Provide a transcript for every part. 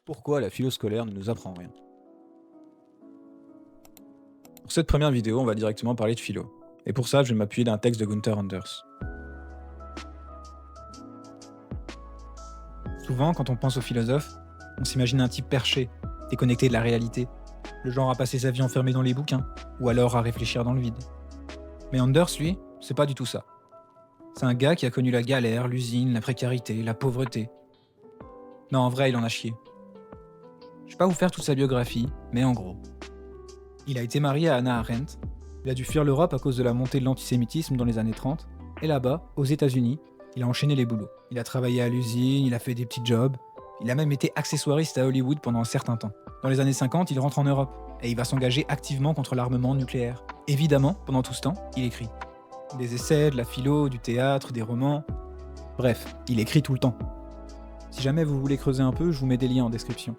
Pourquoi la philo scolaire ne nous apprend rien? Pour cette première vidéo, on va directement parler de philo. Et pour ça, je vais m'appuyer d'un texte de Gunther Anders. Souvent, quand on pense aux philosophes, on s'imagine un type perché, déconnecté de la réalité, le genre à passer sa vie enfermé dans les bouquins, ou alors à réfléchir dans le vide. Mais Anders, lui, c'est pas du tout ça. C'est un gars qui a connu la galère, l'usine, la précarité, la pauvreté. Non, en vrai, il en a chié. Je vais pas vous faire toute sa biographie, mais en gros. Il a été marié à Hannah Arendt, il a dû fuir l'Europe à cause de la montée de l'antisémitisme dans les années 30, et là-bas, aux États-Unis, il a enchaîné les boulots. Il a travaillé à l'usine, il a fait des petits jobs, il a même été accessoiriste à Hollywood pendant un certain temps. Dans les années 50, il rentre en Europe, et il va s'engager activement contre l'armement nucléaire. Évidemment, pendant tout ce temps, il écrit. Des essais, de la philo, du théâtre, des romans... Bref, il écrit tout le temps. Si jamais vous voulez creuser un peu, je vous mets des liens en description.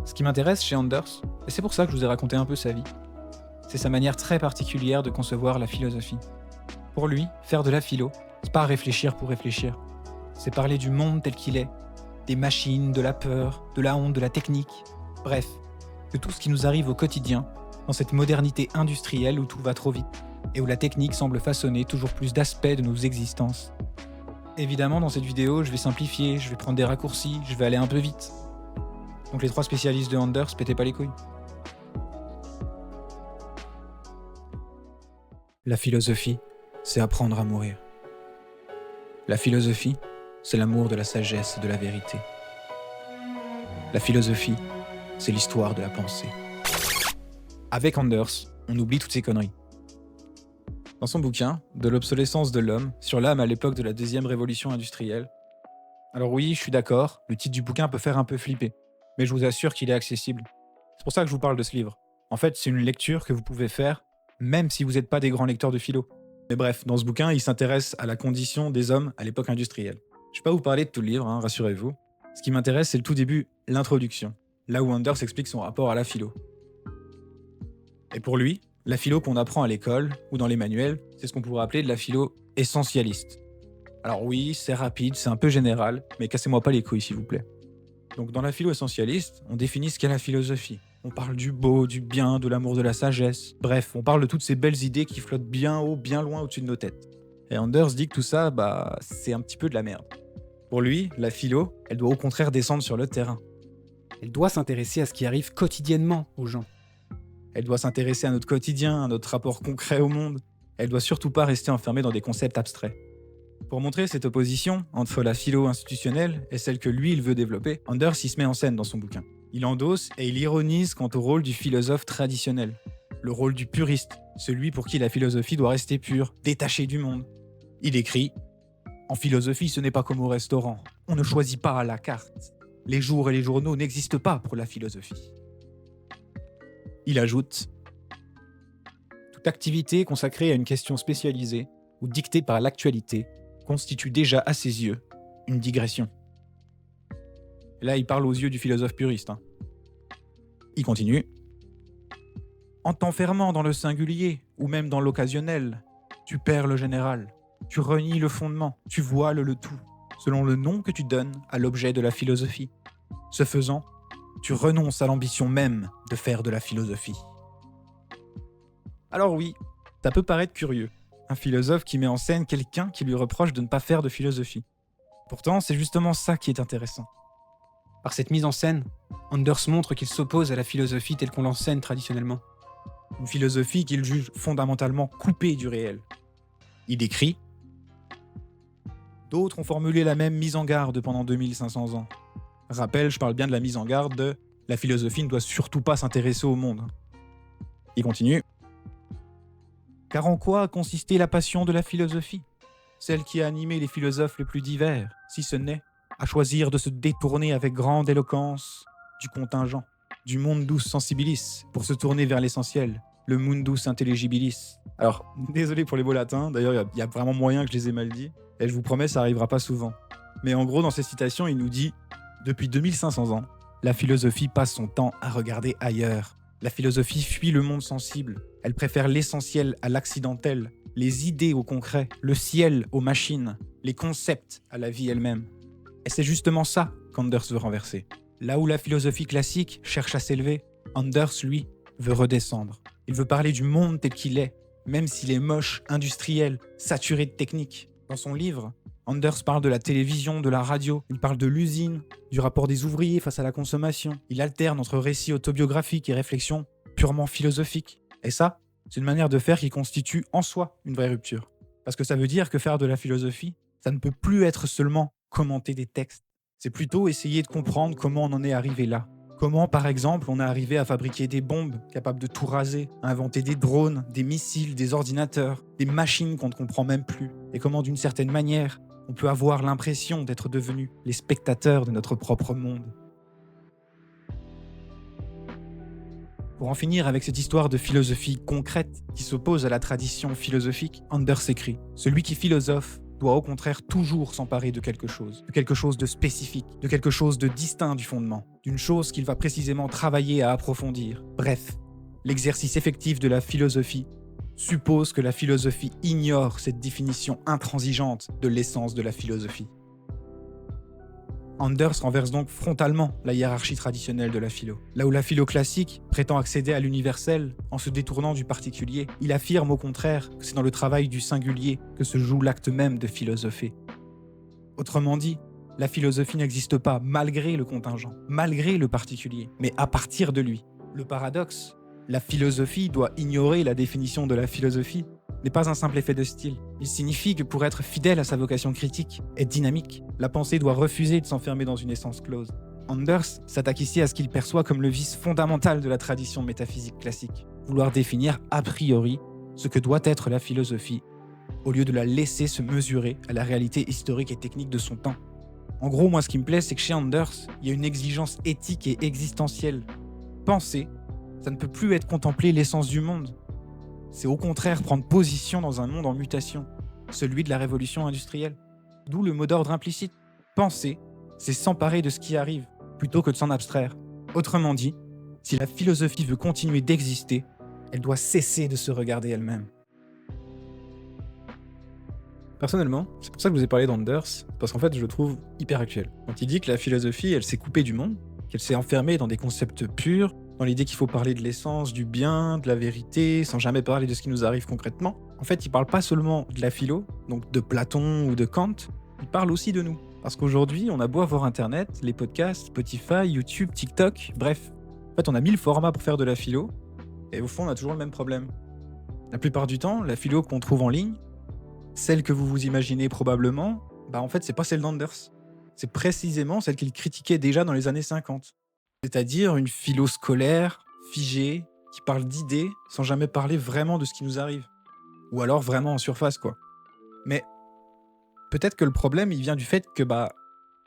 Ce qui m'intéresse chez Anders, et c'est pour ça que je vous ai raconté un peu sa vie, c'est sa manière très particulière de concevoir la philosophie. Pour lui, faire de la philo, c'est pas réfléchir pour réfléchir. C'est parler du monde tel qu'il est, des machines, de la peur, de la honte, de la technique, bref, de tout ce qui nous arrive au quotidien, dans cette modernité industrielle où tout va trop vite, et où la technique semble façonner toujours plus d'aspects de nos existences. Évidemment, dans cette vidéo, je vais simplifier, je vais prendre des raccourcis, je vais aller un peu vite. Donc les trois spécialistes de Anders, pétez pas les couilles. La philosophie, c'est apprendre à mourir. La philosophie, c'est l'amour de la sagesse et de la vérité. La philosophie, c'est l'histoire de la pensée. Avec Anders, on oublie toutes ces conneries. Dans son bouquin, De l'obsolescence de l'homme, sur l'âme à l'époque de la deuxième révolution industrielle, alors oui, je suis d'accord, le titre du bouquin peut faire un peu flipper, mais je vous assure qu'il est accessible. C'est pour ça que je vous parle de ce livre. En fait, c'est une lecture que vous pouvez faire, même si vous n'êtes pas des grands lecteurs de philo. Mais bref, dans ce bouquin, il s'intéresse à la condition des hommes à l'époque industrielle. Je ne vais pas vous parler de tout le livre, rassurez-vous. Ce qui m'intéresse, c'est le tout début, l'introduction, là où Anders explique son rapport à la philo. Et pour lui, la philo qu'on apprend à l'école ou dans les manuels, c'est ce qu'on pourrait appeler de la philo essentialiste. Alors oui, c'est rapide, c'est un peu général, mais cassez-moi pas les couilles s'il vous plaît. Donc dans la philo essentialiste, on définit ce qu'est la philosophie. On parle du beau, du bien, de l'amour, de la sagesse. Bref, on parle de toutes ces belles idées qui flottent bien haut, bien loin au-dessus de nos têtes. Et Anders dit que tout ça, c'est un petit peu de la merde. Pour lui, la philo, elle doit au contraire descendre sur le terrain. Elle doit s'intéresser à ce qui arrive quotidiennement aux gens. Elle doit s'intéresser à notre quotidien, à notre rapport concret au monde. Elle doit surtout pas rester enfermée dans des concepts abstraits. Pour montrer cette opposition entre la philo institutionnelle et celle que lui, il veut développer, Anders il se met en scène dans son bouquin. Il endosse et il ironise quant au rôle du philosophe traditionnel. Le rôle du puriste, celui pour qui la philosophie doit rester pure, détachée du monde. Il écrit « En philosophie, ce n'est pas comme au restaurant. On ne choisit pas à la carte. Les jours et les journaux n'existent pas pour la philosophie. » Il ajoute « Toute activité consacrée à une question spécialisée ou dictée par l'actualité constitue déjà à ses yeux une digression. » Et là, il parle aux yeux du philosophe puriste. Il continue. « En t'enfermant dans le singulier ou même dans l'occasionnel, tu perds le général, tu renies le fondement, tu voiles le tout, selon le nom que tu donnes à l'objet de la philosophie. Ce faisant, tu renonces à l'ambition même de faire de la philosophie. » Alors oui, ça peut paraître curieux. Un philosophe qui met en scène quelqu'un qui lui reproche de ne pas faire de philosophie. Pourtant, c'est justement ça qui est intéressant. Par cette mise en scène, Anders montre qu'il s'oppose à la philosophie telle qu'on l'enseigne traditionnellement. Une philosophie qu'il juge fondamentalement coupée du réel. Il écrit « D'autres ont formulé la même mise en garde pendant 2500 ans. Rappel, je parle bien de la mise en garde de « la philosophie ne doit surtout pas s'intéresser au monde ». Il continue. Car en quoi a consisté la passion de la philosophie? Celle qui a animé les philosophes les plus divers, si ce n'est à choisir de se détourner avec grande éloquence du contingent, du mundus sensibilis, pour se tourner vers l'essentiel, le mundus intelligibilis. Alors, désolé pour les mots latins, d'ailleurs il y a vraiment moyen que je les ai mal dit, et je vous promets ça arrivera pas souvent. Mais en gros, dans ces citations, il nous dit « Depuis 2500 ans, la philosophie passe son temps à regarder ailleurs. La philosophie fuit le monde sensible. Elle préfère l'essentiel à l'accidentel, les idées au concret, le ciel aux machines, les concepts à la vie elle-même. Et c'est justement ça qu'Anders veut renverser. Là où la philosophie classique cherche à s'élever, Anders, lui, veut redescendre. Il veut parler du monde tel qu'il est, même s'il est moche, industriel, saturé de techniques. Dans son livre, Anders parle de la télévision, de la radio, il parle de l'usine, du rapport des ouvriers face à la consommation. Il alterne entre récits autobiographiques et réflexions purement philosophiques. Et ça, c'est une manière de faire qui constitue en soi une vraie rupture. Parce que ça veut dire que faire de la philosophie, ça ne peut plus être seulement commenter des textes. C'est plutôt essayer de comprendre comment on en est arrivé là. Comment, par exemple, on est arrivé à fabriquer des bombes capables de tout raser, à inventer des drones, des missiles, des ordinateurs, des machines qu'on ne comprend même plus. Et comment, d'une certaine manière, on peut avoir l'impression d'être devenus les spectateurs de notre propre monde. Pour en finir avec cette histoire de philosophie concrète qui s'oppose à la tradition philosophique, Anders écrit « Celui qui philosophe doit au contraire toujours s'emparer de quelque chose de spécifique, de quelque chose de distinct du fondement, d'une chose qu'il va précisément travailler à approfondir. Bref, l'exercice effectif de la philosophie suppose que la philosophie ignore cette définition intransigeante de l'essence de la philosophie. » Anders renverse donc frontalement la hiérarchie traditionnelle de la philo. Là où la philo classique prétend accéder à l'universel en se détournant du particulier, il affirme au contraire que c'est dans le travail du singulier que se joue l'acte même de philosopher. Autrement dit, la philosophie n'existe pas malgré le contingent, malgré le particulier, mais à partir de lui. Le paradoxe, la philosophie doit ignorer la définition de la philosophie, n'est pas un simple effet de style. Il signifie que pour être fidèle à sa vocation critique et dynamique, la pensée doit refuser de s'enfermer dans une essence close. Anders s'attaque ici à ce qu'il perçoit comme le vice fondamental de la tradition métaphysique classique, vouloir définir a priori ce que doit être la philosophie, au lieu de la laisser se mesurer à la réalité historique et technique de son temps. En gros, moi ce qui me plaît, c'est que chez Anders, il y a une exigence éthique et existentielle. Penser, ça ne peut plus être contempler l'essence du monde. C'est au contraire prendre position dans un monde en mutation, celui de la révolution industrielle. D'où le mot d'ordre implicite. Penser, c'est s'emparer de ce qui arrive, plutôt que de s'en abstraire. Autrement dit, si la philosophie veut continuer d'exister, elle doit cesser de se regarder elle-même. Personnellement, c'est pour ça que je vous ai parlé d'Anders, parce qu'en fait, je le trouve hyper actuel. Quand il dit que la philosophie, elle s'est coupée du monde, qu'elle s'est enfermée dans des concepts purs, dans l'idée qu'il faut parler de l'essence, du bien, de la vérité, sans jamais parler de ce qui nous arrive concrètement. En fait, il parle pas seulement de la philo, donc de Platon ou de Kant, il parle aussi de nous. Parce qu'aujourd'hui, on a beau avoir Internet, les podcasts, Spotify, YouTube, TikTok, bref. En fait, on a 1000 formats pour faire de la philo, et au fond, on a toujours le même problème. La plupart du temps, la philo qu'on trouve en ligne, celle que vous vous imaginez probablement, en fait, c'est pas celle d'Anders. C'est précisément celle qu'il critiquait déjà dans les années 50. C'est-à-dire une philo scolaire, figée, qui parle d'idées sans jamais parler vraiment de ce qui nous arrive. Ou alors vraiment en surface, quoi. Mais peut-être que le problème, il vient du fait que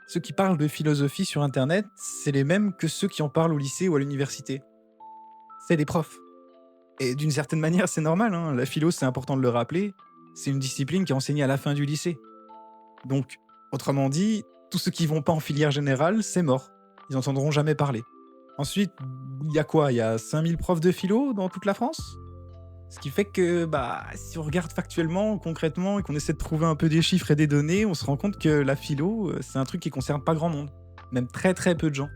ceux qui parlent de philosophie sur Internet, c'est les mêmes que ceux qui en parlent au lycée ou à l'université. C'est des profs. Et d'une certaine manière, c'est normal, hein. La philo, c'est important de le rappeler, c'est une discipline qui est enseignée à la fin du lycée. Donc, autrement dit, tous ceux qui vont pas en filière générale, c'est mort. Ils n'entendront jamais parler. Ensuite, il y a quoi ? Il y a 5000 profs de philo dans toute la France ? Ce qui fait que, si on regarde factuellement, concrètement, et qu'on essaie de trouver un peu des chiffres et des données, on se rend compte que la philo, c'est un truc qui concerne pas grand monde. Même très très peu de gens.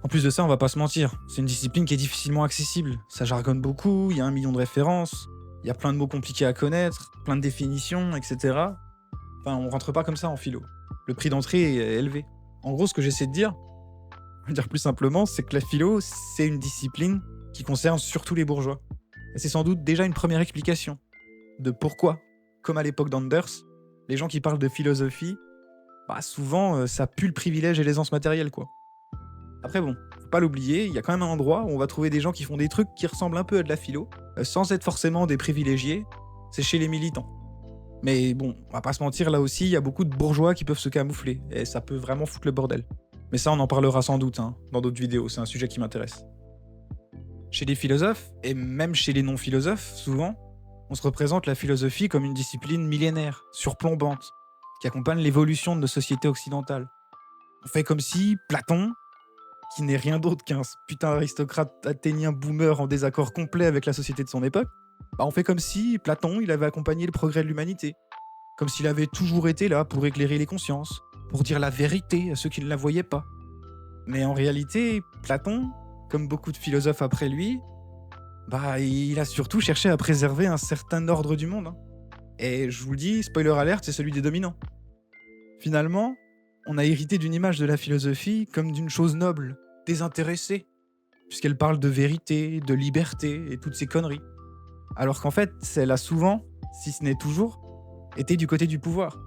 En plus de ça, on va pas se mentir, c'est une discipline qui est difficilement accessible. Ça jargonne beaucoup, il y a 1 million de références, il y a plein de mots compliqués à connaître, plein de définitions, etc. Enfin, on rentre pas comme ça en philo. Le prix d'entrée est élevé. En gros, ce que j'essaie de dire plus simplement, c'est que la philo, c'est une discipline qui concerne surtout les bourgeois. Et c'est sans doute déjà une première explication de pourquoi, comme à l'époque d'Anders, les gens qui parlent de philosophie, souvent, ça pue le privilège et l'aisance matérielle, quoi. Après bon, faut pas l'oublier, il y a quand même un endroit où on va trouver des gens qui font des trucs qui ressemblent un peu à de la philo, sans être forcément des privilégiés, c'est chez les militants. Mais bon, on va pas se mentir, là aussi, il y a beaucoup de bourgeois qui peuvent se camoufler, et ça peut vraiment foutre le bordel. Mais ça, on en parlera sans doute, dans d'autres vidéos, c'est un sujet qui m'intéresse. Chez les philosophes, et même chez les non-philosophes, souvent, on se représente la philosophie comme une discipline millénaire, surplombante, qui accompagne l'évolution de nos sociétés occidentales. On fait comme si Platon, qui n'est rien d'autre qu'un putain d'aristocrate athénien boomer en désaccord complet avec la société de son époque, on fait comme si Platon, il avait accompagné le progrès de l'humanité. Comme s'il avait toujours été là pour éclairer les consciences, pour dire la vérité à ceux qui ne la voyaient pas. Mais en réalité, Platon, comme beaucoup de philosophes après lui, il a surtout cherché à préserver un certain ordre du monde, hein. Et je vous le dis, spoiler alert, c'est celui des dominants. Finalement, on a hérité d'une image de la philosophie comme d'une chose noble, désintéressée, puisqu'elle parle de vérité, de liberté et toutes ces conneries. Alors qu'en fait, elle a souvent, si ce n'est toujours, été du côté du pouvoir,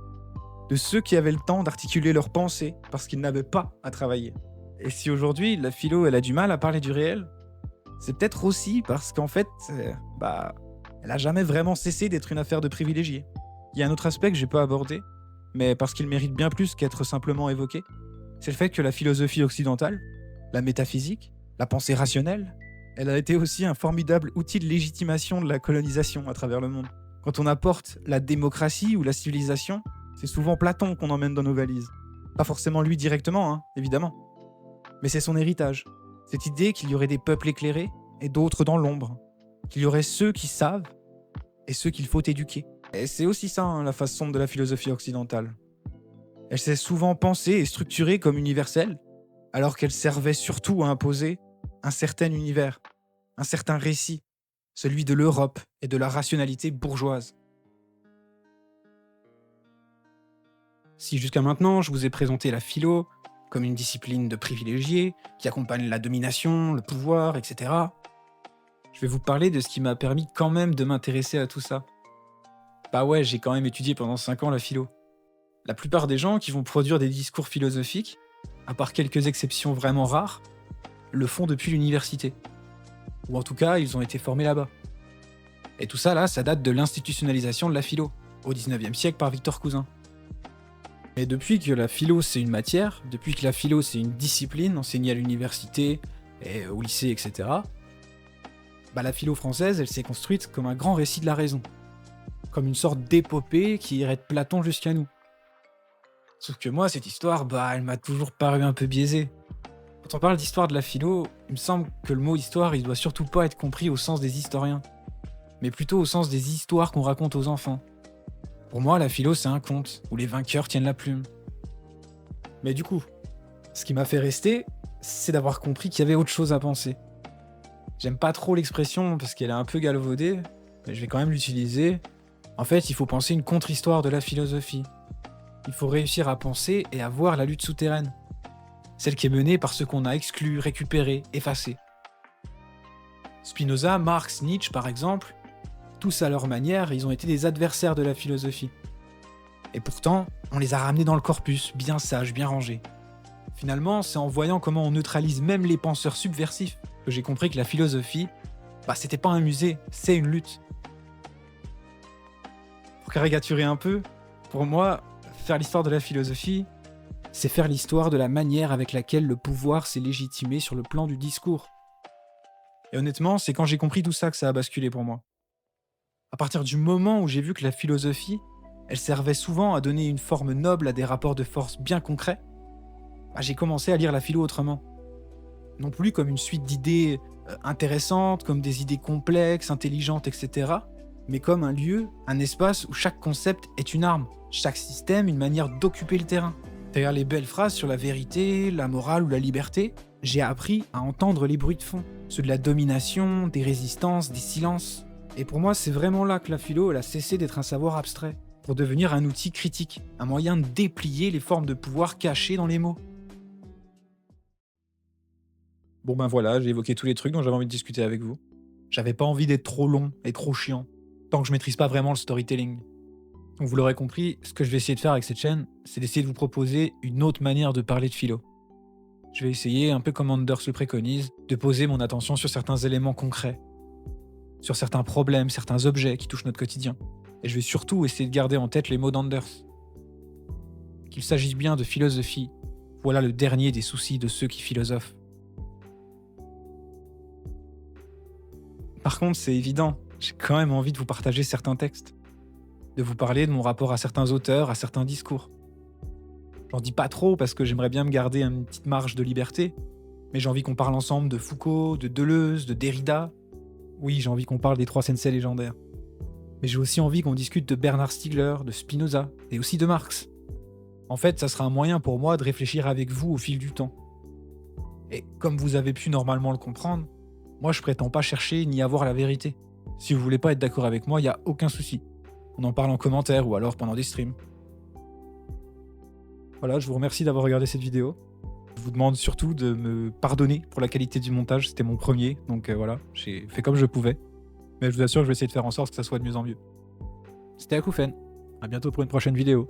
de ceux qui avaient le temps d'articuler leurs pensées parce qu'ils n'avaient pas à travailler. Et si aujourd'hui, la philo, elle a du mal à parler du réel, c'est peut-être aussi parce qu'en fait, elle a jamais vraiment cessé d'être une affaire de privilégiés. Il y a un autre aspect que j'ai pas abordé, mais parce qu'il mérite bien plus qu'être simplement évoqué, c'est le fait que la philosophie occidentale, la métaphysique, la pensée rationnelle, elle a été aussi un formidable outil de légitimation de la colonisation à travers le monde. Quand on apporte la démocratie ou la civilisation, c'est souvent Platon qu'on emmène dans nos valises. Pas forcément lui directement, hein, évidemment. Mais c'est son héritage. Cette idée qu'il y aurait des peuples éclairés et d'autres dans l'ombre. Qu'il y aurait ceux qui savent et ceux qu'il faut éduquer. Et c'est aussi ça, hein, la face sombre de la philosophie occidentale. Elle s'est souvent pensée et structurée comme universelle, alors qu'elle servait surtout à imposer un certain univers, un certain récit, celui de l'Europe et de la rationalité bourgeoise. Si jusqu'à maintenant je vous ai présenté la philo comme une discipline de privilégiés qui accompagne la domination, le pouvoir, etc., je vais vous parler de ce qui m'a permis quand même de m'intéresser à tout ça. Bah ouais, j'ai quand même étudié pendant 5 ans la philo. La plupart des gens qui vont produire des discours philosophiques, à part quelques exceptions vraiment rares, le font depuis l'université. Ou en tout cas, ils ont été formés là-bas. Et tout ça, là, ça date de l'institutionnalisation de la philo, au 19e siècle par Victor Cousin. Et depuis que la philo c'est une matière, depuis que la philo c'est une discipline enseignée à l'université, et au lycée, etc., la philo française, elle s'est construite comme un grand récit de la raison. Comme une sorte d'épopée qui irait de Platon jusqu'à nous. Sauf que moi, cette histoire, elle m'a toujours paru un peu biaisée. Quand on parle d'histoire de la philo, il me semble que le mot histoire, il doit surtout pas être compris au sens des historiens, mais plutôt au sens des histoires qu'on raconte aux enfants. Pour moi, la philo, c'est un conte, où les vainqueurs tiennent la plume. Mais du coup, ce qui m'a fait rester, c'est d'avoir compris qu'il y avait autre chose à penser. J'aime pas trop l'expression parce qu'elle est un peu galvaudée, mais je vais quand même l'utiliser. En fait, il faut penser une contre-histoire de la philosophie. Il faut réussir à penser et à voir la lutte souterraine. Celle qui est menée par ceux qu'on a exclus, récupérés, effacés. Spinoza, Marx, Nietzsche par exemple, tous à leur manière, ils ont été des adversaires de la philosophie. Et pourtant, on les a ramenés dans le corpus, bien sages, bien rangés. Finalement, c'est en voyant comment on neutralise même les penseurs subversifs que j'ai compris que la philosophie, c'était pas un musée, c'est une lutte. Pour caricaturer un peu, pour moi, faire l'histoire de la philosophie, c'est faire l'histoire de la manière avec laquelle le pouvoir s'est légitimé sur le plan du discours. Et honnêtement, c'est quand j'ai compris tout ça que ça a basculé pour moi. À partir du moment où j'ai vu que la philosophie, elle servait souvent à donner une forme noble à des rapports de force bien concrets, j'ai commencé à lire la philo autrement. Non plus comme une suite d'idées intéressantes, comme des idées complexes, intelligentes, etc., mais comme un lieu, un espace où chaque concept est une arme, chaque système une manière d'occuper le terrain. Derrière les belles phrases sur la vérité, la morale ou la liberté, j'ai appris à entendre les bruits de fond, ceux de la domination, des résistances, des silences. Et pour moi, c'est vraiment là que la philo elle a cessé d'être un savoir abstrait, pour devenir un outil critique, un moyen de déplier les formes de pouvoir cachées dans les mots. Bon voilà, j'ai évoqué tous les trucs dont j'avais envie de discuter avec vous. J'avais pas envie d'être trop long et trop chiant, tant que je maîtrise pas vraiment le storytelling. Donc vous l'aurez compris, ce que je vais essayer de faire avec cette chaîne, c'est d'essayer de vous proposer une autre manière de parler de philo. Je vais essayer, un peu comme Anders le préconise, de poser mon attention sur certains éléments concrets, sur certains problèmes, certains objets qui touchent notre quotidien. Et je vais surtout essayer de garder en tête les mots d'Anders. Qu'il s'agisse bien de philosophie, voilà le dernier des soucis de ceux qui philosophent. Par contre, c'est évident, j'ai quand même envie de vous partager certains textes, de vous parler de mon rapport à certains auteurs, à certains discours. J'en dis pas trop parce que j'aimerais bien me garder une petite marge de liberté, mais j'ai envie qu'on parle ensemble de Foucault, de Deleuze, de Derrida. Oui, j'ai envie qu'on parle des 3 sensei légendaires. Mais j'ai aussi envie qu'on discute de Bernard Stiegler, de Spinoza, et aussi de Marx. En fait, ça sera un moyen pour moi de réfléchir avec vous au fil du temps. Et comme vous avez pu normalement le comprendre, moi je prétends pas chercher ni avoir la vérité. Si vous voulez pas être d'accord avec moi, il y a aucun souci. On en parle en commentaire ou alors pendant des streams. Voilà, je vous remercie d'avoir regardé cette vidéo. Je vous demande surtout de me pardonner pour la qualité du montage, c'était mon premier, donc voilà, j'ai fait comme je pouvais. Mais je vous assure que je vais essayer de faire en sorte que ça soit de mieux en mieux. C'était Akoufen, à bientôt pour une prochaine vidéo.